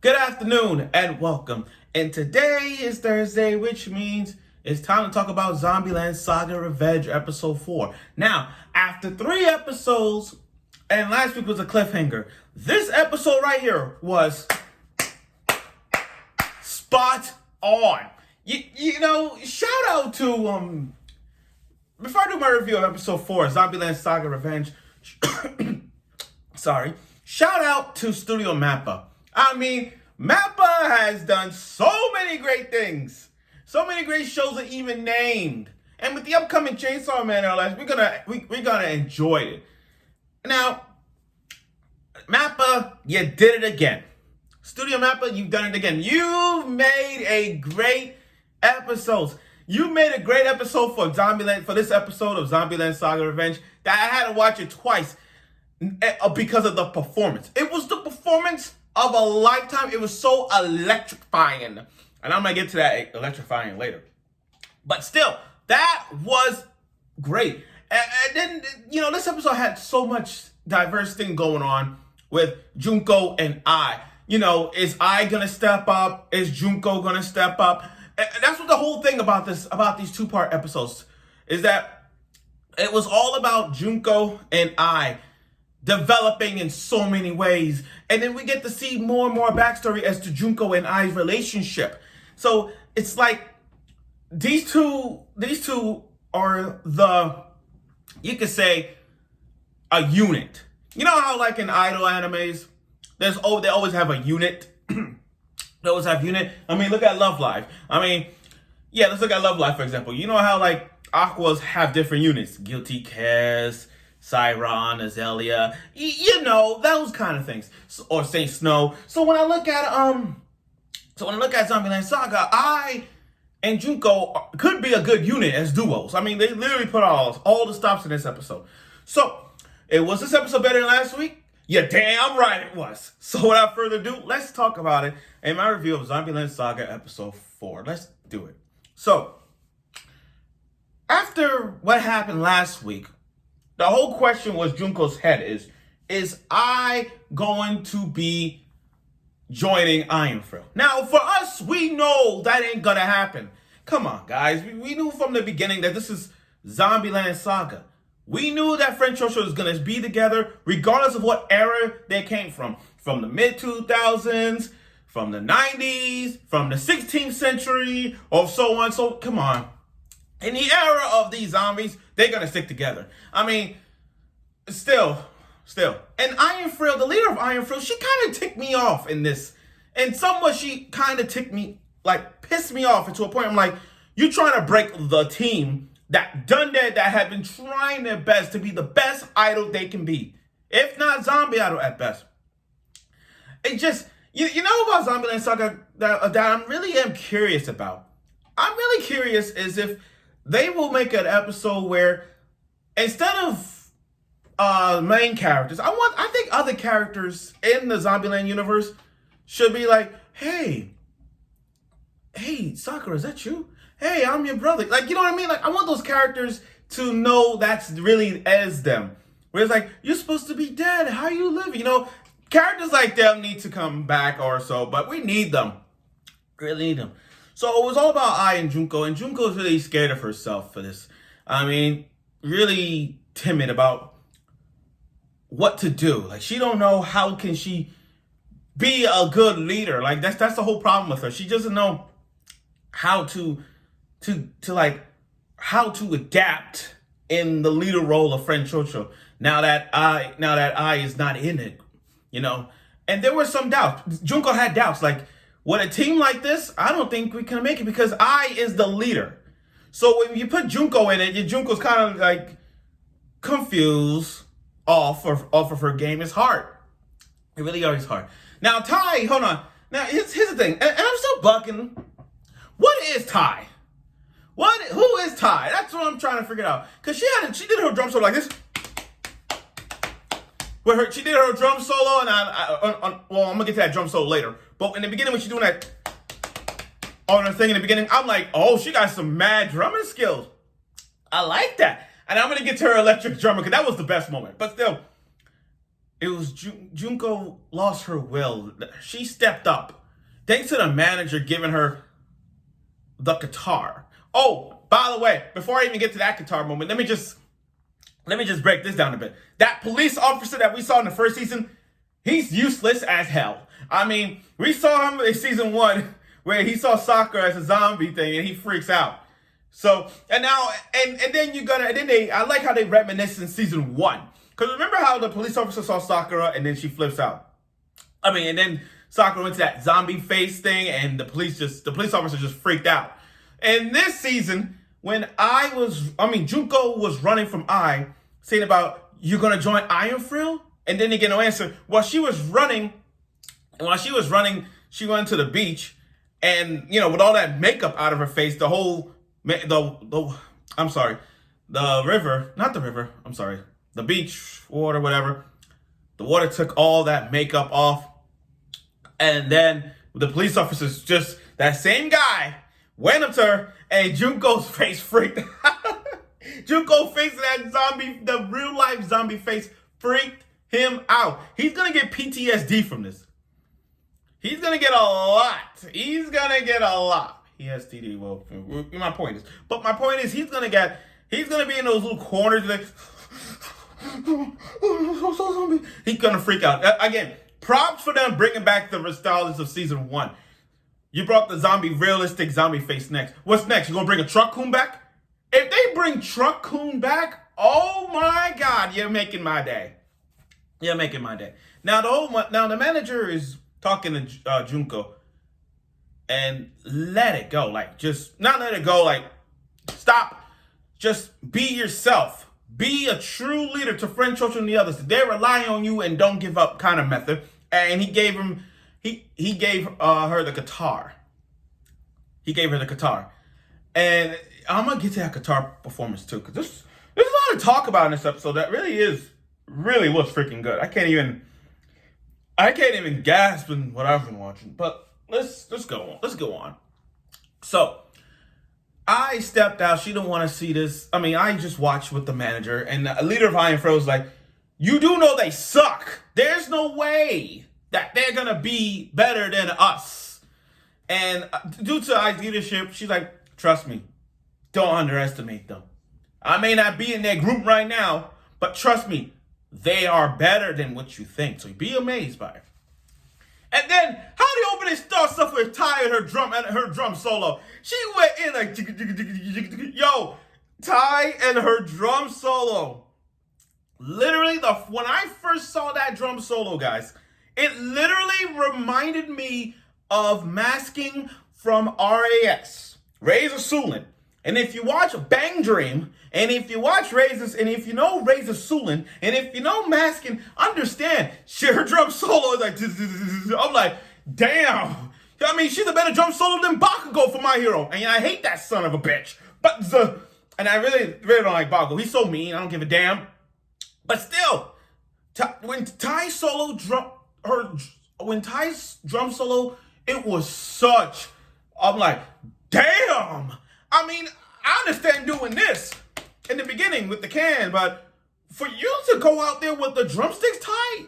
Good afternoon and welcome. And today is Thursday, which means it's time to talk about Zombieland Saga Revenge episode 4. Now, after 3 episodes, and last week was a cliffhanger, this episode right here was spot on. You know, shout out to, before I do my review of episode 4, Zombieland Saga Revenge, shout out to Studio Mappa. I mean, Mappa has done so many great things. So many great shows that even named. And with the upcoming Chainsaw Man LS, we're gonna enjoy it. Now, Mappa, you did it again. Studio Mappa, you've done it again. You've made a great episode. You made a great episode for Zombieland, for this episode of Zombieland Saga Revenge, that I had to watch it twice because of the performance. It was the performance of a lifetime. It was so electrifying. And I'm going to get to that electrifying later. But still, that was great. And then, you know, this episode had so much diverse thing going on with Junko and I. You know, is I going to step up? Is Junko going to step up? And that's what the whole thing about these 2-part episodes is, that it was all about Junko and I developing in so many ways. And then we get to see more and more backstory as to Junko and I's relationship. So it's like these two are you could say, a unit. You know how like in idol animes, they always have a unit. They always have unit. I mean, look at Love Live. I mean, yeah, let's look at Love Live, for example. You know how like Aquas have different units. Guilty Cares, Siron, Azalea, you know, those kind of things, or Saint Snow. So when I look at Zombieland Saga, I and Junko could be a good unit as duos. I mean, they literally put all the stops in this episode. So, was this episode better than last week? You're damn right it was. So without further ado, let's talk about it in my review of Zombieland Saga episode 4. Let's do it. So, after what happened last week, the whole question was Junko's head is I going to be joining Iron Frill? Now, for us, we know that ain't gonna happen. Come on, guys. We knew from the beginning that this is Zombieland Saga. We knew that Franchouchou was gonna be together regardless of what era they came from. From the mid-2000s, from the 90s, from the 16th century, or so on. So, come on. In the era of these zombies, they're gonna stick together. I mean, still. And Iron Frill, the leader of Iron Frill, she kind of ticked me off in this. And somewhat she kind of pissed me off to a point. I'm like, you're trying to break the team that had been trying their best to be the best idol they can be. If not zombie idol at best. It just, you know about Zombieland Saga that I really am curious about? I'm really curious is if they will make an episode where instead of main characters, I think other characters in the Zombieland universe should be like, hey, Sakura, is that you? Hey, I'm your brother. Like, you know what I mean? Like, I want those characters to know that's really as them. Where it's like, you're supposed to be dead. How are you living? You know, characters like them need to come back or so, but we need them. Really need them. So it was all about I and Junko's really scared of herself for this. I mean, really timid about what to do. Like, she don't know how can she be a good leader. Like, that's the whole problem with her. She doesn't know how to adapt in the leader role of Franchouchou. Now that I is not in it, you know. And there were some doubts. Junko had doubts. Like, with a team like this, I don't think we can make it because I is the leader. So when you put Junko in it, Junko's kind of like confused off of her game. It's hard. It really is hard. Now, Tai, hold on. Now, here's the thing. And I'm still bucking. What is Tai? Who is Tai? That's what I'm trying to figure out. Because she did her drum solo like this. She did her drum solo, and I'm going to get to that drum solo later. But in the beginning, when she's doing that on her thing in the beginning, I'm like, oh, she got some mad drumming skills. I like that. And I'm going to get to her electric drummer, because that was the best moment. But still, it was Junko lost her will. She stepped up. Thanks to the manager giving her the guitar. Oh, by the way, before I even get to that guitar moment, let me just break this down a bit. That police officer that we saw in the first season, he's useless as hell. I mean, we saw him in season 1 where he saw Saga as a zombie thing and he freaks out. So, and now, and then I like how they reminisce in season 1. Because remember how the police officer saw Sakura and then she flips out? I mean, and then Sakura went to that zombie face thing and the police officer just freaked out. And this season, when Junko was running from saying about, you're going to join Iron Frill? And then they get no answer. While she was running, she went to the beach and, with all that makeup out of her face, the beach water, whatever. The water took all that makeup off. And then the police officers that same guy went up to her and Junko's face freaked out. Junko's face, the real life zombie face freaked him out. He's going to get PTSD from this. He's going to get a lot. He has TD. Well, my point is he's going to be in those little corners like, he's going to freak out. Again, props for them bringing back the nostalgia of season 1. You brought the realistic zombie face next. What's next? You going to bring a Truck Coon back? If they bring Truck Coon back, oh my God, you're making my day. Now the manager is talking to Junko and let it go. Not let it go. Stop. Just be yourself. Be a true leader to Franchouchou and the others. They rely on you and don't give up kind of method. And he gave her the guitar. And I'm gonna get to that guitar performance too, because there's a lot to talk about in this episode that really was freaking good. I can't even gasp in what I've been watching. But let's go on. So I stepped out. She didn't want to see this. I mean, I just watched with the manager, and the leader of Iron Fro was like, you do know they suck. There's no way that they're going to be better than us. And due to I's leadership, she's like, trust me, don't underestimate them. I may not be in their group right now, but trust me, they are better than what you think. So be amazed by it. And then, how do you open and start stuff with Ty and her drum solo? She went in like, yo, Ty and her drum solo. Literally, when I first saw that drum solo, guys, it literally reminded me of Masking from RAS, Razor Sulin. And if you watch Bang Dream, and if you watch Razors, and if you know Razor Sulin, and if you know Masking, understand, her drum solo is like, I'm like, damn. I mean, she's a better drum solo than Bakugo for My Hero. And I hate that son of a bitch. And I really don't like Bakugo. He's so mean, I don't give a damn. But still, when Ty's drum solo, it was I'm like, damn. I mean, I understand doing this in the beginning with the can, but for you to go out there with the drumsticks, Ty,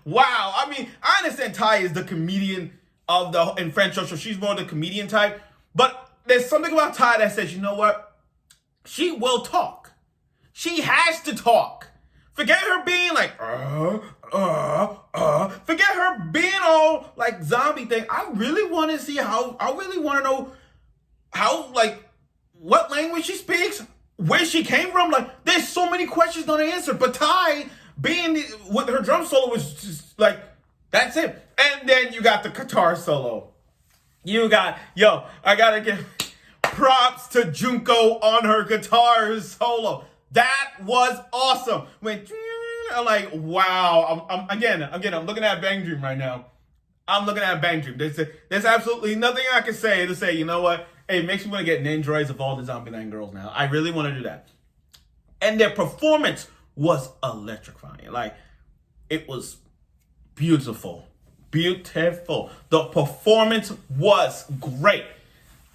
wow. I mean, I understand Ty is the comedian in Franchouchou. She's more the comedian type, but there's something about Ty that says, you know what? She will talk. She has to talk. Forget her being like, forget her being all like zombie thing. I really want to know how, like, what language she speaks, where she came from. Like, there's so many questions not answered. But Ty, with her drum solo, was just like, that's it. And then you got the guitar solo. I gotta give props to Junko on her guitar solo. That was awesome. I'm like, wow. I'm looking at Bang Dream right now. I'm looking at Bang Dream. There's absolutely nothing I can say to say, you know what? Hey, it makes me want to get Nandroids of all the Zombieland girls now. I really want to do that. And their performance was electrifying. Like, it was beautiful. Beautiful. The performance was great.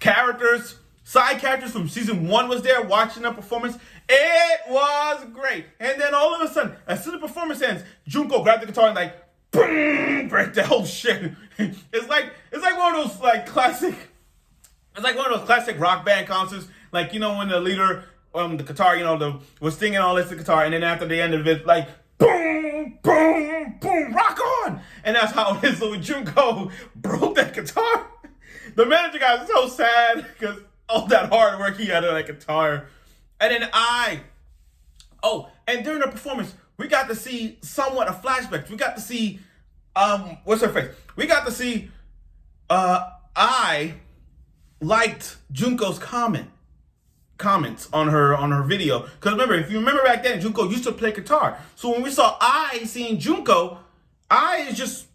Characters side characters from season 1 was there watching the performance. It was great. And then all of a sudden, as soon as the performance ends, Junko grabbed the guitar and like, boom, break the whole shit. It's like one of those like classic. It's like one of those classic rock band concerts, like, you know, when the leader, the guitar, you know, was singing all this the guitar, and then after the end of it, like, boom, boom, boom, rock on. And that's how it is. So when Junko broke that guitar, the manager got so sad because all that hard work he had on that guitar. And then and during the performance, we got to see somewhat of flashbacks. We got to see, what's her face? We got to see, I liked Junko's comments on her video. Because remember, if you remember back then, Junko used to play guitar. So when we saw seeing Junko, I just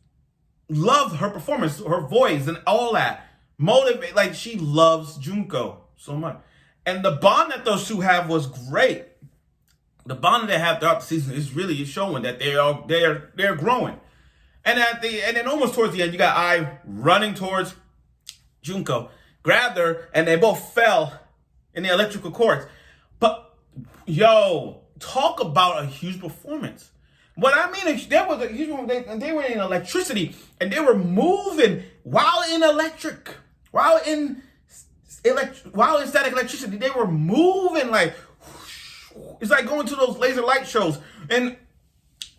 loved her performance, her voice, and all that. Motivate, like, she loves Junko so much. And the bond that those two have was great. The bond that they have throughout the season is really showing that they're growing. And then almost towards the end, you got I running towards Junko, grabbed her, and they both fell in the electrical cords. But yo, talk about a huge performance. What I mean is, there was a huge performance. They were in electricity, and they were moving while in static electricity. They were moving like, it's like going to those laser light shows. And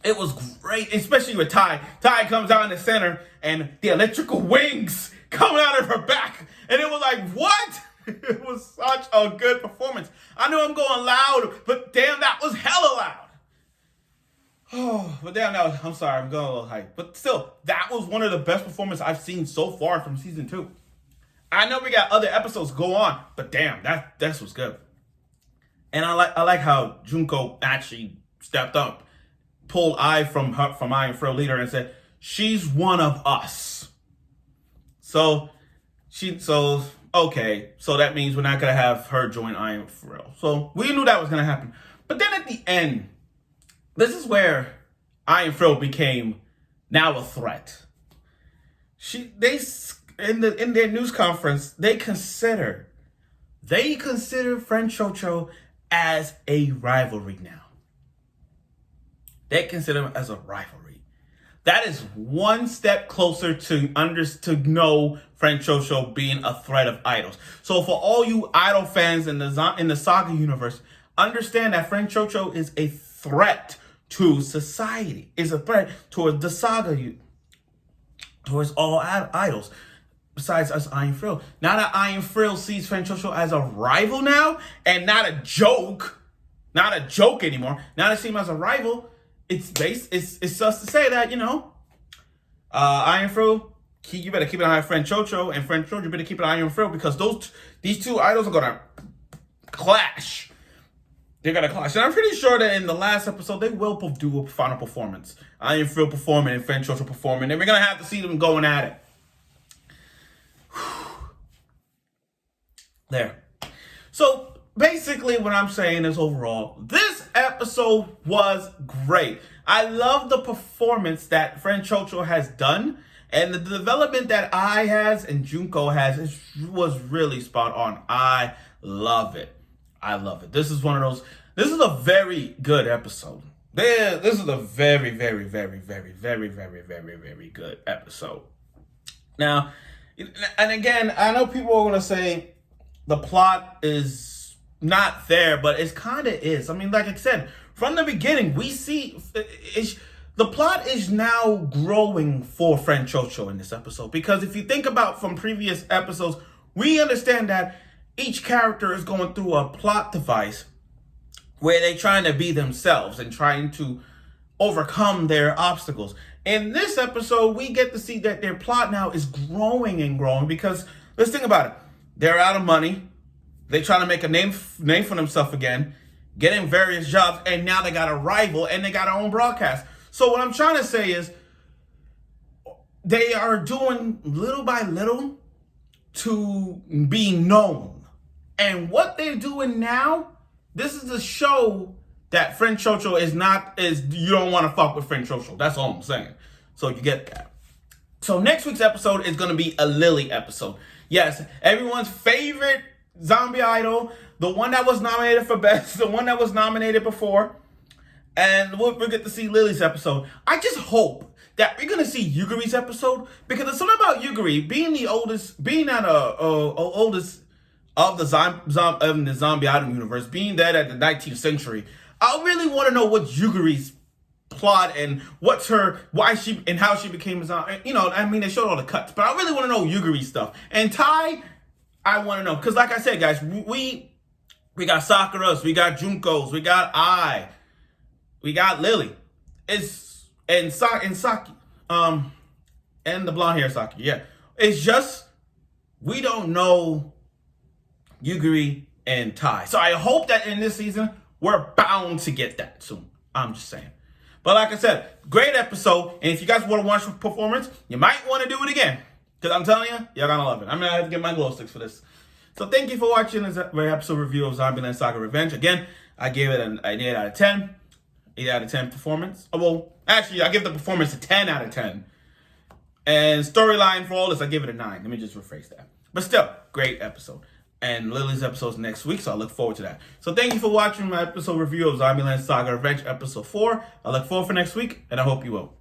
it was great, especially with Ty. Ty comes out in the center, and the electrical wings coming out of her back. And it was like, what? It was such a good performance. I know I'm going loud, but damn, that was hella loud. Oh, but damn, I'm sorry, I'm going a little hype. But still, that was one of the best performances I've seen so far from season 2. I know we got other episodes go on, but damn, that was good. And I like how Junko actually stepped up, pulled I from I and Fro leader and said, she's one of us. Okay, so that means we're not gonna have her join I and Fro. So we knew that was gonna happen. But then at the end, this is where I and Fro became now a threat. In their news conference, they consider Franchouchou as a rivalry now. They consider him as a rivalry. That is one step closer to know Franchouchou being a threat of idols. So for all you idol fans in the Saga universe, understand that Franchouchou is a threat to society, is a threat towards the Saga, towards all idols. Besides us, Iron Frill. Now that Iron Frill sees Franchouchou as a rival now, and not a joke anymore. Now they see him as a rival. It's just to say that, you know, Iron Frill, you better keep an eye on Franchouchou, and Franchouchou better keep an eye on Iron Frill, because these two idols are gonna clash. They're gonna clash, and I'm pretty sure that in the last episode they will do a final performance. Iron Frill performing and Franchouchou performing, and we're gonna have to see them going at it. There. So basically what I'm saying is, overall, this episode was great. I love the performance that Franchouchou has done, and the development that I has and Junko has was really spot on. I love it. This is a very good episode. This is a very, very, very, very, very, very, very, very good episode. Now, and again, I know people are going to say the plot is not there, but it kind of is. I mean, like I said, from the beginning, we see the plot is now growing for Franchouchou in this episode. Because if you think about from previous episodes, we understand that each character is going through a plot device where they're trying to be themselves and trying to overcome their obstacles. In this episode, we get to see that their plot now is growing and growing, because let's think about it. They're out of money. They trying to make a name for themselves again, getting various jobs, and now they got a rival and they got their own broadcast. So what I'm trying to say is they are doing little by little to be known. And what they're doing now, this is a show that Franchouchou is you don't want to fuck with Franchouchou. That's all I'm saying. So you get that. So next week's episode is going to be a Lily episode. Yes, everyone's favorite Zombie Idol, the one that was nominated for Best, the one that was nominated before. And we'll get to see Lily's episode. I just hope that we're gonna see Yuguri's episode, because there's something about Yuguri being the oldest, being at oldest of the Zombie Idol universe, being that at the 19th century. I really want to know what Yuguri's plot and why she and how she became a zombie. You know, I mean, they showed all the cuts, but I really want to know Yuguri stuff. And Tai, I want to know, because like I said, guys, we got Sakura's, we got Junko's, we got we got Lily, and Saki, and the blonde hair Saki. Yeah, it's just we don't know Yuguri and Tai. So I hope that in this season we're bound to get that soon. I'm just saying. But like I said, great episode. And if you guys want to watch the performance, you might want to do it again, because I'm telling you, you're gonna love it. I'm gonna have to get my glow sticks for this. So thank you for watching this episode review of Zombieland Saga Revenge. Again, I gave it an 8 out of 10. 8 out of 10 performance. Oh, well, actually, I give the performance a 10 out of 10. And storyline for all this, I give it a 9. Let me just rephrase that. But still, great episode. And Lily's episode's next week, so I look forward to that. So thank you for watching my episode review of Zombieland Saga Revenge episode 4. I look forward for next week, and I hope you will.